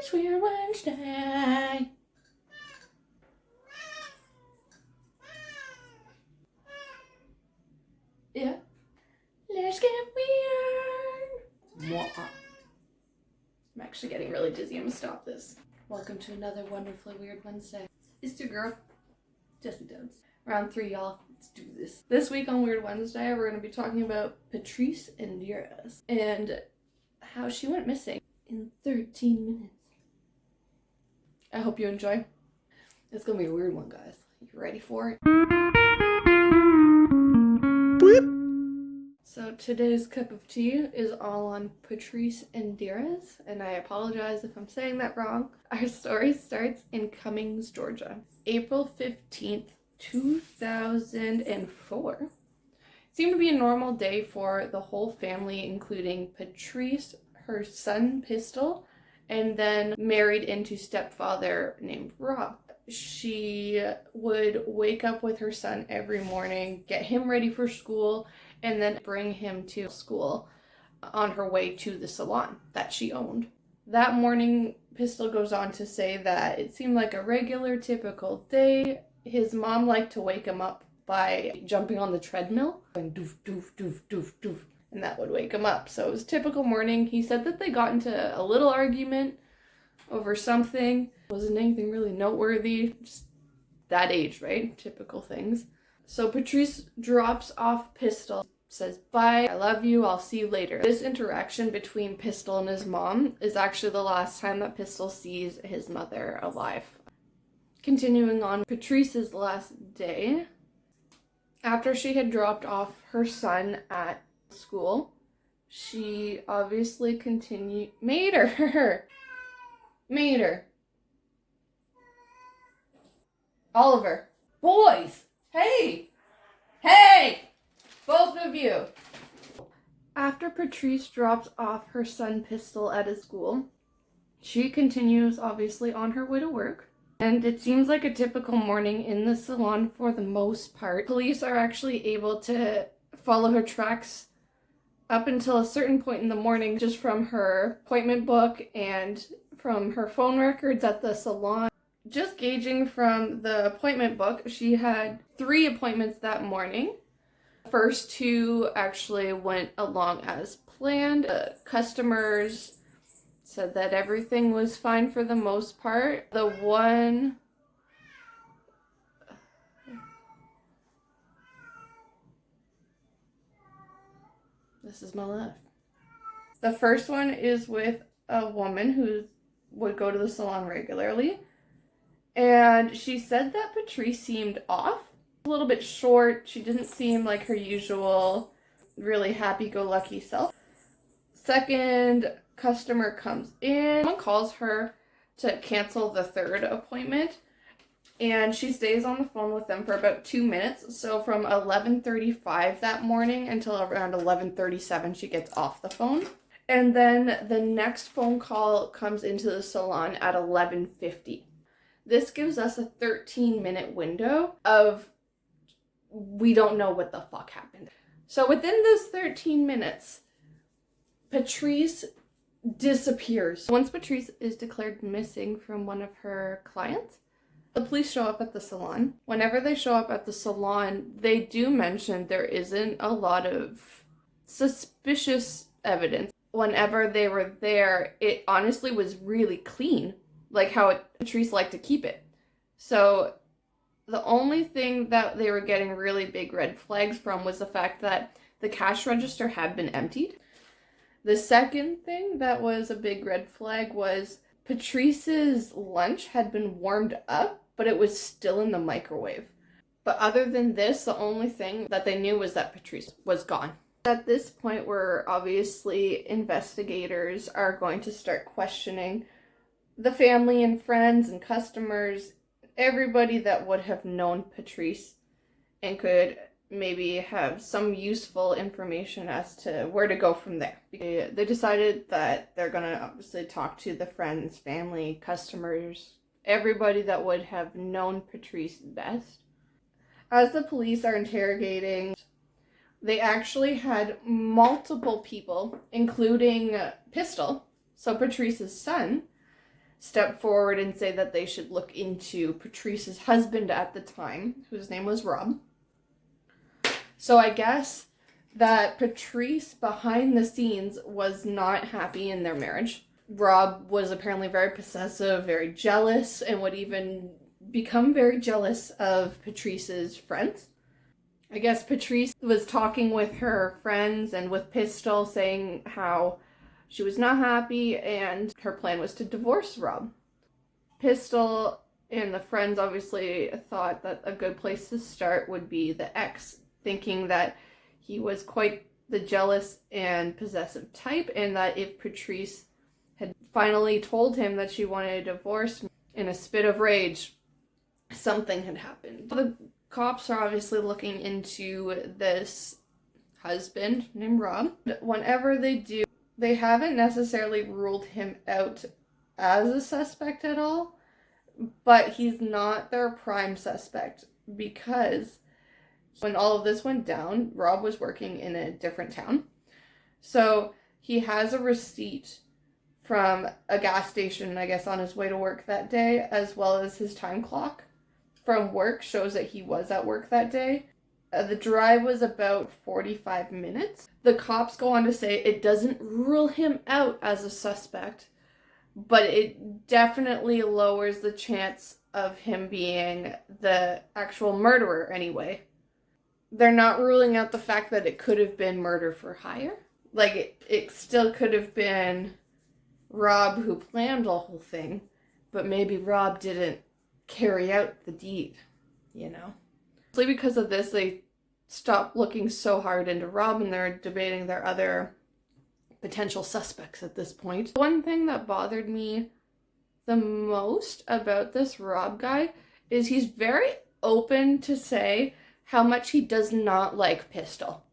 It's Weird Wednesday. Yeah. Let's get weird. I'm actually getting really dizzy. I'm gonna stop this. Welcome to another wonderfully weird Wednesday. It's your girl, JessieDubz. Round 3, y'all. Let's do this. This week on Weird Wednesday, we're going to be talking about Patrice Endres and how she went missing in 13 minutes. I hope you enjoy. It's going to be a weird one, guys. You ready for it? So today's cup of tea is all on Patrice Endres, and I apologize if I'm saying that wrong. Our story starts in Cummings, Georgia, April 15th, 2004. It seemed to be a normal day for the whole family, including Patrice, her son Pistol, and then married into stepfather named Rob. She would wake up with her son every morning, get him ready for school, and then bring him to school on her way to the salon that she owned. That morning, Pistol goes on to say that it seemed like a regular, typical day. His mom liked to wake him up by jumping on the treadmill, going doof, doof, doof, doof, doof, and that would wake him up. So it was a typical morning. He said that they got into a little argument over something. It wasn't anything really noteworthy, just that age, right? Typical things. So Patrice drops off Pistol, says, "Bye, I love you, I'll see you later." This interaction between Pistol and his mom is actually the last time that Pistol sees his mother alive. Continuing on Patrice's last day, after she had dropped off her son at school, she obviously continued. Mater! Oliver! Boys! Hey! Both of you! After Patrice drops off her son Pistol at his school, she continues obviously on her way to work. And it seems like a typical morning in the salon for the most part. Police are actually able to follow her tracks up until a certain point in the morning, just from her appointment book and from her phone records at the salon. Just gauging from the appointment book, she had 3 appointments that morning. The first 2 actually went along as planned. The customers said that everything was fine for the most part. The one... This is my left. The first one is with a woman who would go to the salon regularly. And she said that Patrice seemed off. A little bit short. She didn't seem like her usual really happy-go-lucky self. Second customer comes in. Someone calls her to cancel the 3rd appointment, and she stays on the phone with them for about 2 minutes. So from 11:35 that morning until around 11:37, she gets off the phone. And then the next phone call comes into the salon at 11:50. This gives us a 13-minute window of we don't know what the fuck happened. So within this 13 minutes, Patrice disappears. Once Patrice is declared missing from one of her clients, the police show up at the salon. Whenever they show up at the salon, they do mention there isn't a lot of suspicious evidence. Whenever they were there, it honestly was really clean, like how Patrice liked to keep it. So the only thing that they were getting really big red flags from was the fact that the cash register had been emptied. The second thing that was a big red flag was Patrice's lunch had been warmed up, but it was still in the microwave. But other than this, the only thing that they knew was that Patrice was gone. At this point, where obviously investigators are going to start questioning the family and friends and customers, everybody that would have known Patrice and could maybe have some useful information as to where to go from there. They decided that they're going to obviously talk to the friends, family, customers, everybody that would have known Patrice best. As the police are interrogating, they actually had multiple people, including Pistol, so Patrice's son, step forward and say that they should look into Patrice's husband at the time, whose name was Rob. So I guess that Patrice, behind the scenes, was not happy in their marriage. Rob was apparently very possessive, very jealous, and would even become very jealous of Patrice's friends. I guess Patrice was talking with her friends and with Pistol, saying how she was not happy and her plan was to divorce Rob. Pistol and the friends obviously thought that a good place to start would be the ex, thinking that he was quite the jealous and possessive type, and that if Patrice had finally told him that she wanted a divorce, in a spit of rage, something had happened. The cops are obviously looking into this husband named Rob. Whenever they do, they haven't necessarily ruled him out as a suspect at all, but he's not their prime suspect, because when all of this went down, Rob was working in a different town. So he has a receipt from a gas station, I guess, on his way to work that day, as well as his time clock from work shows that he was at work that day. The drive was about 45 minutes. The cops go on to say it doesn't rule him out as a suspect, but it definitely lowers the chance of him being the actual murderer anyway. They're not ruling out the fact that it could have been murder for hire. Like, it still could have been Rob who planned the whole thing, but maybe Rob didn't carry out the deed, you know? Because of this, they stopped looking so hard into Rob, and they're debating their other potential suspects at this point. One thing that bothered me the most about this Rob guy is he's very open to say how much he does not like Pistol,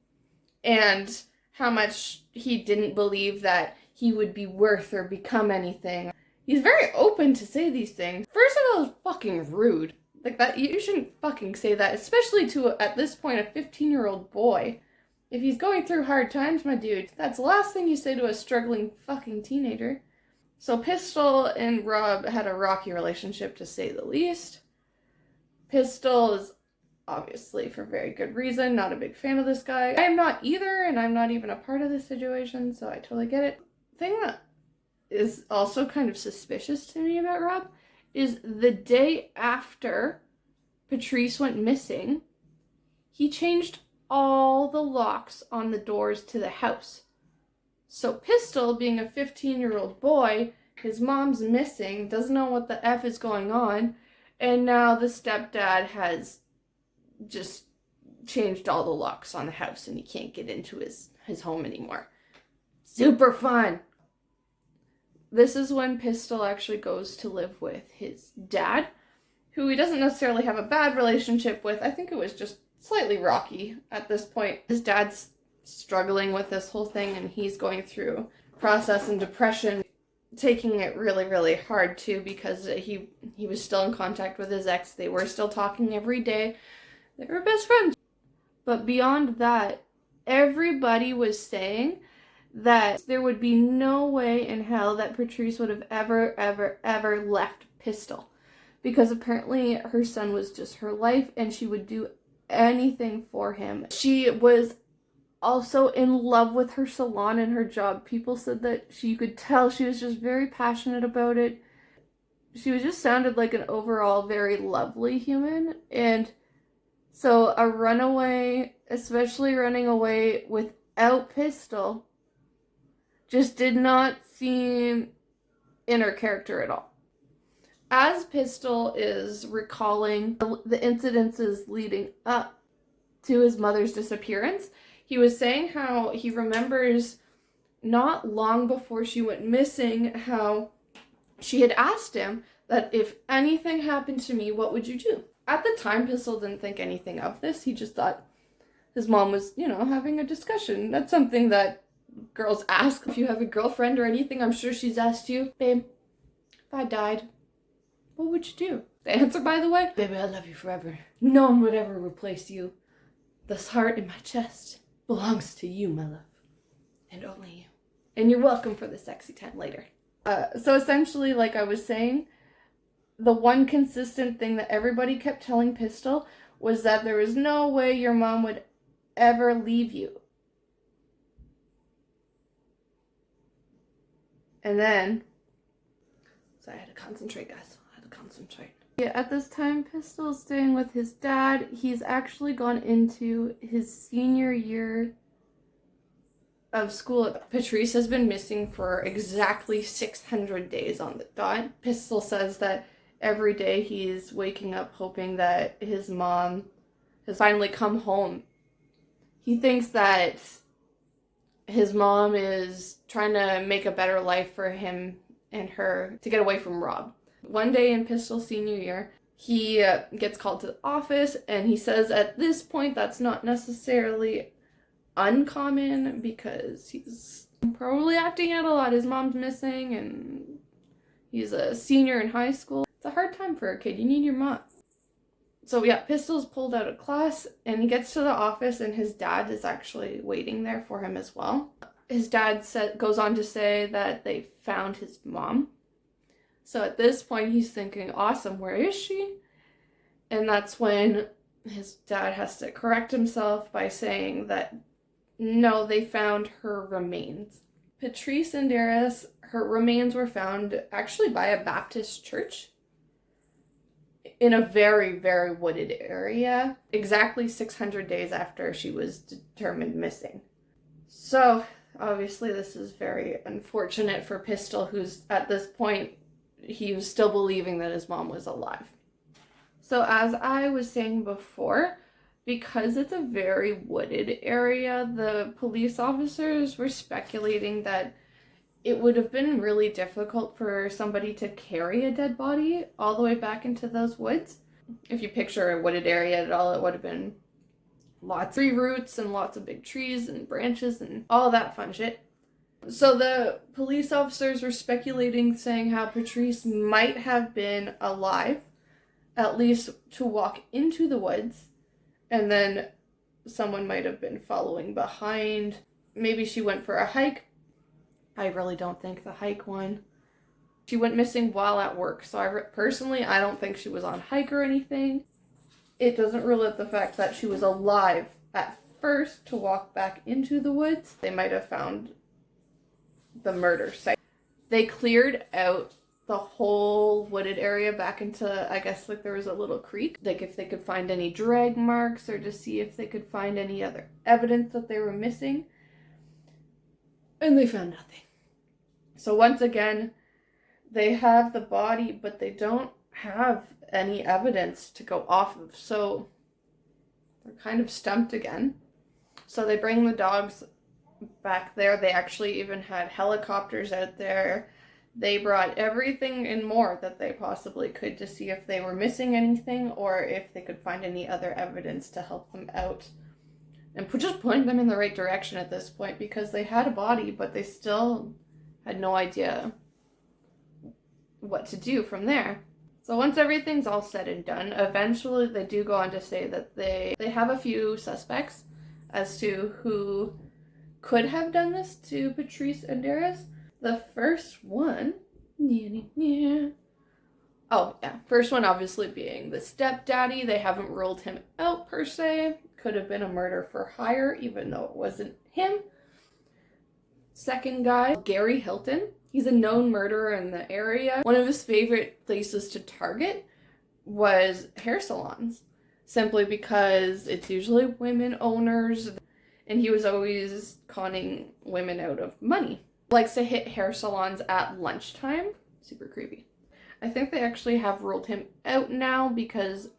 and how much he didn't believe that he would be worth or become anything. He's very open to say these things. First of all, it's fucking rude. Like, that, you shouldn't fucking say that, especially to, at this point, a 15-year-old boy. If he's going through hard times, my dude, that's the last thing you say to a struggling fucking teenager. So Pistol and Rob had a rocky relationship, to say the least. Pistol is obviously, for very good reason, not a big fan of this guy. I am not either, and I'm not even a part of this situation, so I totally get it. The thing that is also kind of suspicious to me about Rob is the day after Patrice went missing, he changed all the locks on the doors to the house. So Pistol, being a 15-year-old boy, his mom's missing, doesn't know what the F is going on, and now the stepdad has just changed all the locks on the house and he can't get into his home anymore. Super fun! This is when Pistol actually goes to live with his dad, who he doesn't necessarily have a bad relationship with. I think it was just slightly rocky at this point. His dad's struggling with this whole thing, and he's going through process and depression, taking it really, really hard too, because he was still in contact with his ex. They were still talking every day. They were best friends. But beyond that, everybody was saying that there would be no way in hell that Patrice would have ever left Pistol. Because apparently her son was just her life, and she would do anything for him. She was also in love with her salon and her job. People said that you could tell she was just very passionate about it. She was just sounded like an overall very lovely human. And so a runaway, especially running away without Pistol, just did not seem in her character at all. As Pistol is recalling the incidences leading up to his mother's disappearance, he was saying how he remembers not long before she went missing how she had asked him that if anything happened to me, what would you do? At the time, Pistol didn't think anything of this. He just thought his mom was, having a discussion. That's something that girls ask. If you have a girlfriend or anything, I'm sure she's asked you, babe, if I died, what would you do? The answer, by the way, baby, I love you forever. No one would ever replace you. This heart in my chest belongs to you, my love. And only you. And you're welcome for the sexy time later. So essentially, like I was saying, the one consistent thing that everybody kept telling Pistol was that there was no way your mom would ever leave you. And then, so I had to concentrate, guys. I had to concentrate. Yeah, at this time, Pistol's staying with his dad. He's actually gone into his senior year of school. Patrice has been missing for exactly 600 days on the dot. Pistol says that every day he's waking up hoping that his mom has finally come home. He thinks that his mom is trying to make a better life for him and her to get away from Rob. One day in Pistol's senior year, he gets called to the office, and he says at this point that's not necessarily uncommon because he's probably acting out a lot. His mom's missing and he's a senior in high school. It's a hard time for a kid. You need your mom. So yeah, Pistol's pulled out of class and he gets to the office and his dad is actually waiting there for him as well. His dad goes on to say that they found his mom. So at this point he's thinking, awesome, where is she? And that's when his dad has to correct himself by saying that no, they found her remains. Patrice Endres, her remains were found actually by a Baptist church in a very, very wooded area, exactly 600 days after she was determined missing. So, obviously this is very unfortunate for Pistol, who's at this point, he was still believing that his mom was alive. So as I was saying before, because it's a very wooded area, the police officers were speculating that it would have been really difficult for somebody to carry a dead body all the way back into those woods. If you picture a wooded area at all, it would have been lots of tree roots and lots of big trees and branches and all that fun shit. So the police officers were speculating, saying how Patrice might have been alive, at least to walk into the woods, and then someone might have been following behind. Maybe she went for a hike. I really don't think the hike one. She went missing while at work, so personally, I don't think she was on hike or anything. It doesn't rule out the fact that she was alive at first to walk back into the woods. They might have found the murder site. They cleared out the whole wooded area back into, I guess, like there was a little creek. Like if they could find any drag marks or to see if they could find any other evidence that they were missing. And they found nothing. So once again, they have the body, but they don't have any evidence to go off of. So they're kind of stumped again. So they bring the dogs back there. They actually even had helicopters out there. They brought everything and more that they possibly could to see if they were missing anything or if they could find any other evidence to help them out. And just point them in the right direction at this point, because they had a body, but they still had no idea what to do from there. So once everything's all said and done, eventually they do go on to say that they have a few suspects as to who could have done this to Patrice Endres. The first one, first one obviously being the stepdaddy. They haven't ruled him out per se. Could have been a murder for hire, even though it wasn't him. Second guy, Gary Hilton. He's a known murderer in the area. One of his favorite places to target was hair salons, simply because it's usually women owners, and he was always conning women out of money. Likes to hit hair salons at lunchtime. Super creepy. I think they actually have ruled him out now because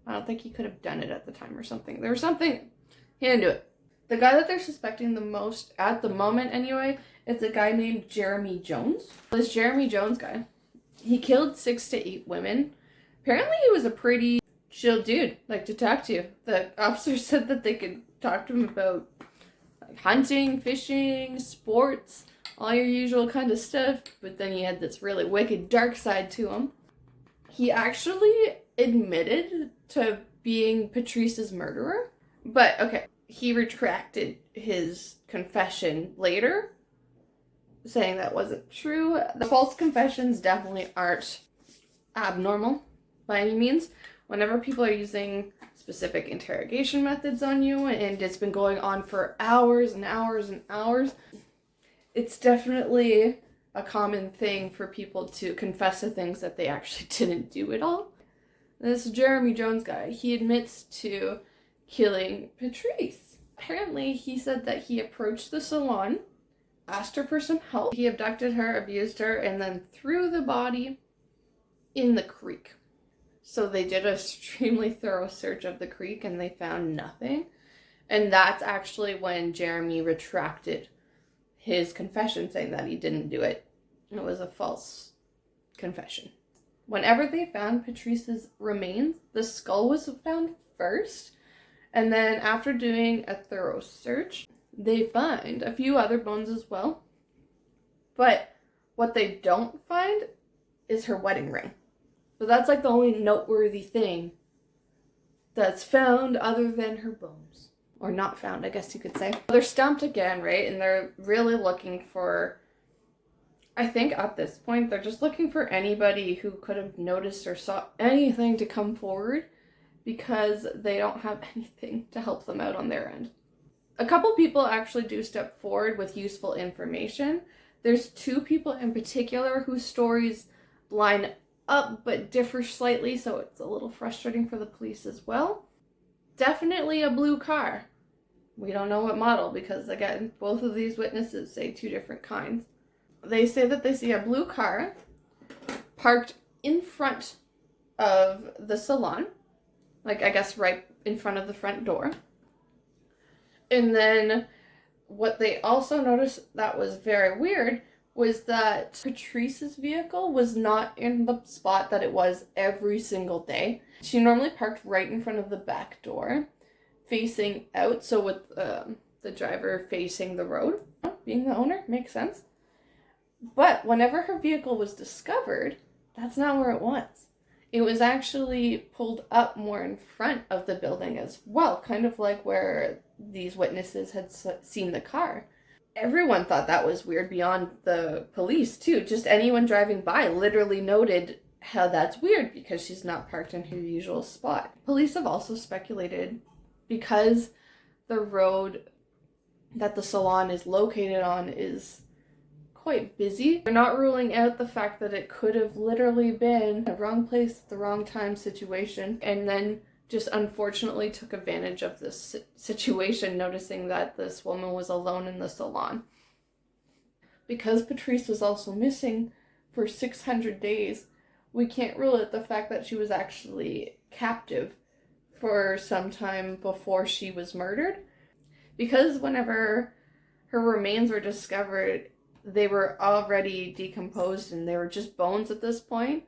I don't think he could have done it at the time or something. There was something. He didn't do it. The guy that they're suspecting the most, at the moment anyway, is a guy named Jeremy Jones. This Jeremy Jones guy, he killed 6 to 8 women. Apparently he was a pretty chill dude, like to talk to. The officers said that they could talk to him about like hunting, fishing, sports, all your usual kind of stuff, but then he had this really wicked dark side to him. He actually admitted to being Patrice's murderer, but okay, he retracted his confession later. saying that wasn't true. The false confessions definitely aren't abnormal by any means. Whenever people are using specific interrogation methods on you and it's been going on for hours and hours and hours, it's definitely a common thing for people to confess to things that they actually didn't do at all. This Jeremy Jones guy, he admits to killing Patrice. Apparently, he said that he approached the salon, asked her for some help. He abducted her, abused her, and then threw the body in the creek. So they did an extremely thorough search of the creek and they found nothing. And that's actually when Jeremy retracted his confession, saying that he didn't do it. It was a false confession. Whenever they found Patrice's remains, the skull was found first. And then after doing a thorough search, they find a few other bones as well. But what they don't find is her wedding ring. But that's like the only noteworthy thing that's found other than her bones. Or not found, I guess you could say. They're stumped again, right? And they're really looking for, I think at this point, they're just looking for anybody who could have noticed or saw anything to come forward, because they don't have anything to help them out on their end. A couple people actually do step forward with useful information. There's 2 people in particular whose stories line up but differ slightly, so it's a little frustrating for the police as well. Definitely a blue car. We don't know what model because, again, both of these witnesses say 2 different kinds. They say that they see a blue car parked in front of the salon, like I guess right in front of the front door. And then what they also noticed that was very weird was that Patrice's vehicle was not in the spot that it was every single day. She normally parked right in front of the back door, facing out, so with the driver facing the road. Being the owner, makes sense. But whenever her vehicle was discovered, that's not where it was. It was actually pulled up more in front of the building as well, kind of like where these witnesses had seen the car. Everyone thought that was weird beyond the police, too. Just anyone driving by literally noted how that's weird because she's not parked in her usual spot. Police have also speculated, because the road that the salon is located on is quite busy, they're not ruling out the fact that it could have literally been a wrong place at the wrong time situation, and then just unfortunately took advantage of this situation, noticing that this woman was alone in the salon. Because Patrice was also missing for 600 days, we can't rule out the fact that she was actually captive for some time before she was murdered. Because whenever her remains were discovered, they were already decomposed and they were just bones at this point.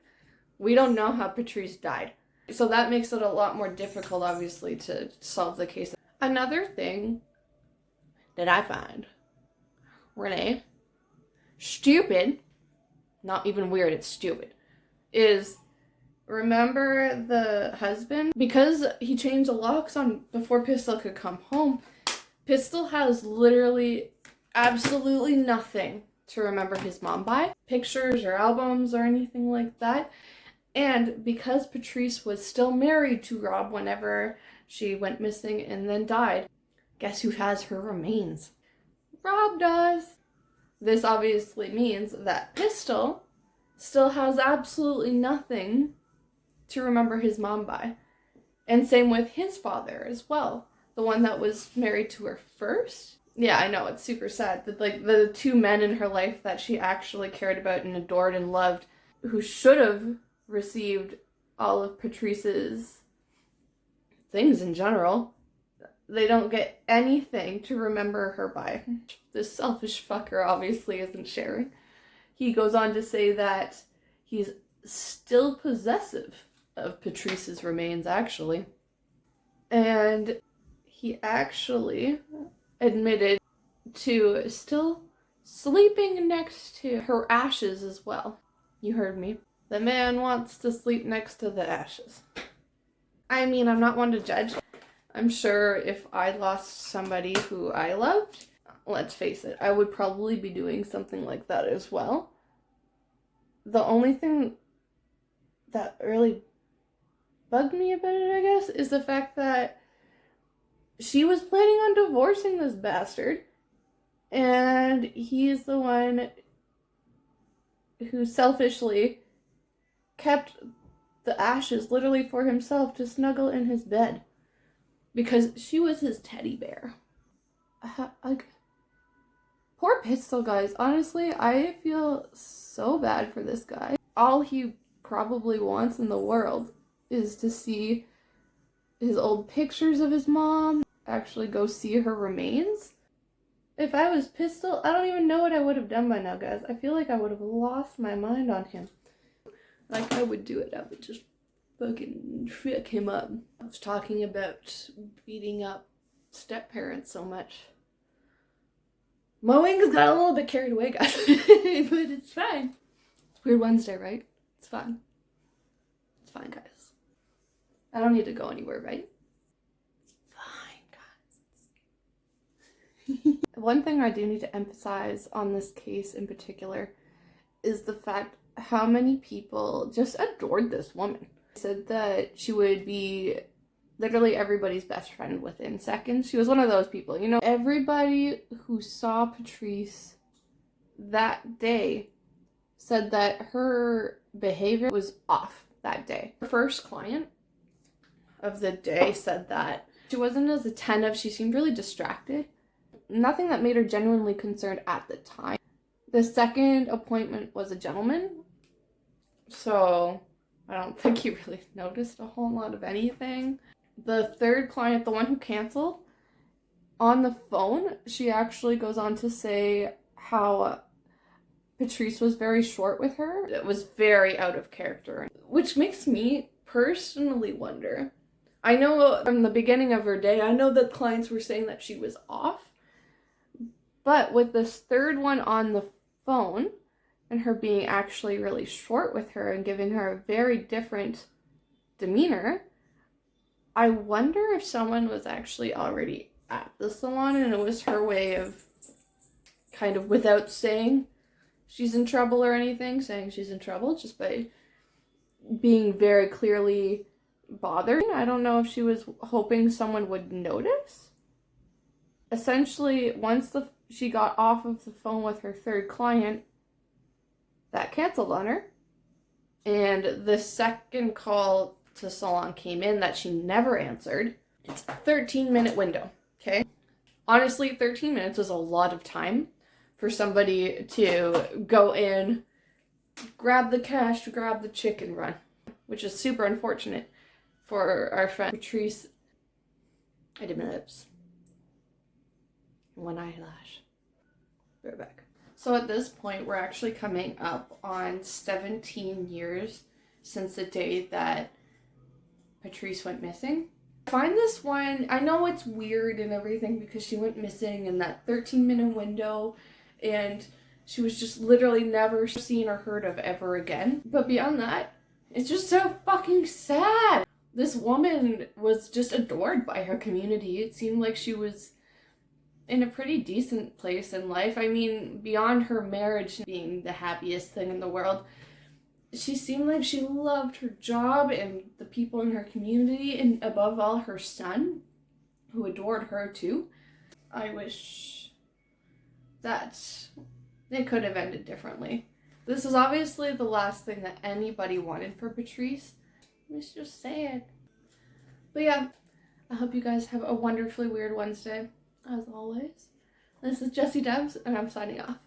We don't know how Patrice died. So that makes it a lot more difficult, obviously, to solve the case. Another thing that I find really stupid, not even weird, it's stupid, is, remember the husband? Because he changed the locks on before Pistol could come home, Pistol has literally absolutely nothing to remember his mom by. Pictures or albums or anything like that. And because Patrice was still married to Rob whenever she went missing and then died, guess who has her remains? Rob does. This obviously means that Pistol still has absolutely nothing to remember his mom by. And same with his father as well. The one that was married to her first. Yeah, I know, it's super sad. That, like, the 2 men in her life that she actually cared about and adored and loved, who should have received all of Patrice's things in general, they don't get anything to remember her by. This selfish fucker obviously isn't sharing. He goes on to say that he's still possessive of Patrice's remains, actually. And he actually admitted to still sleeping next to her ashes as well. You heard me. The man wants to sleep next to the ashes. I mean, I'm not one to judge. I'm sure if I lost somebody who I loved, let's face it, I would probably be doing something like that as well. The only thing that really bugged me about it, I guess, is the fact that she was planning on divorcing this bastard, and he's the one who selfishly kept the ashes literally for himself to snuggle in his bed because she was his teddy bear. Poor Pistol, guys. Honestly, I feel so bad for this guy. All he probably wants in the world is to see his old pictures of his mom, actually go see her remains. If I was Pistol, I don't even know what I would have done by now, guys. I feel like I would have lost my mind on him. Like, I would do it. I would just fucking trick him up. I was talking about beating up step-parents so much. My wings got a little bit carried away, guys. But it's fine. It's Weird Wednesday, right? It's fine. It's fine, guys. I don't need to go anywhere, right? It's fine, guys. One thing I do need to emphasize on this case in particular is the fact how many people just adored this woman. They said that she would be literally everybody's best friend within seconds. She was one of those people, you know. Everybody who saw Patrice that day said that her behavior was off that day. Her first client of the day said that she wasn't as attentive. She seemed really distracted. Nothing that made her genuinely concerned at the time. The second appointment was a gentleman, so I don't think he really noticed a whole lot of anything. The third client, the one who canceled, on the phone, she actually goes on to say how Patrice was very short with her. It was very out of character, which makes me personally wonder. I know from the beginning of her day, I know that clients were saying that she was off, but with this third one on the phone, and her being actually really short with her and giving her a very different demeanor, I wonder if someone was actually already at the salon and it was her way of kind of, without saying she's in trouble or anything, saying she's in trouble just by being very clearly bothered. I don't know if she was hoping someone would notice. Essentially, once she got off of the phone with her third client, that canceled on her. And the second call to salon came in that she never answered. It's a 13-minute window, okay? Honestly, 13 minutes is a lot of time for somebody to go in, grab the cash, grab the chick, and run, which is super unfortunate for our friend Patrice. I did my lips. One eyelash. Right back. So at this point, we're actually coming up on 17 years since the day that Patrice went missing. I find this one, I know it's weird and everything because she went missing in that 13-minute window and she was just literally never seen or heard of ever again. But beyond that, it's just so fucking sad. This woman was just adored by her community. It seemed like she was in a pretty decent place in life. I mean, beyond her marriage being the happiest thing in the world, she seemed like she loved her job and the people in her community, and above all, her son, who adored her too. I wish that it could have ended differently. This is obviously the last thing that anybody wanted for Patrice. It's just sad. But yeah, I hope you guys have a wonderfully weird Wednesday. As always, this is JessieDubz, and I'm signing off.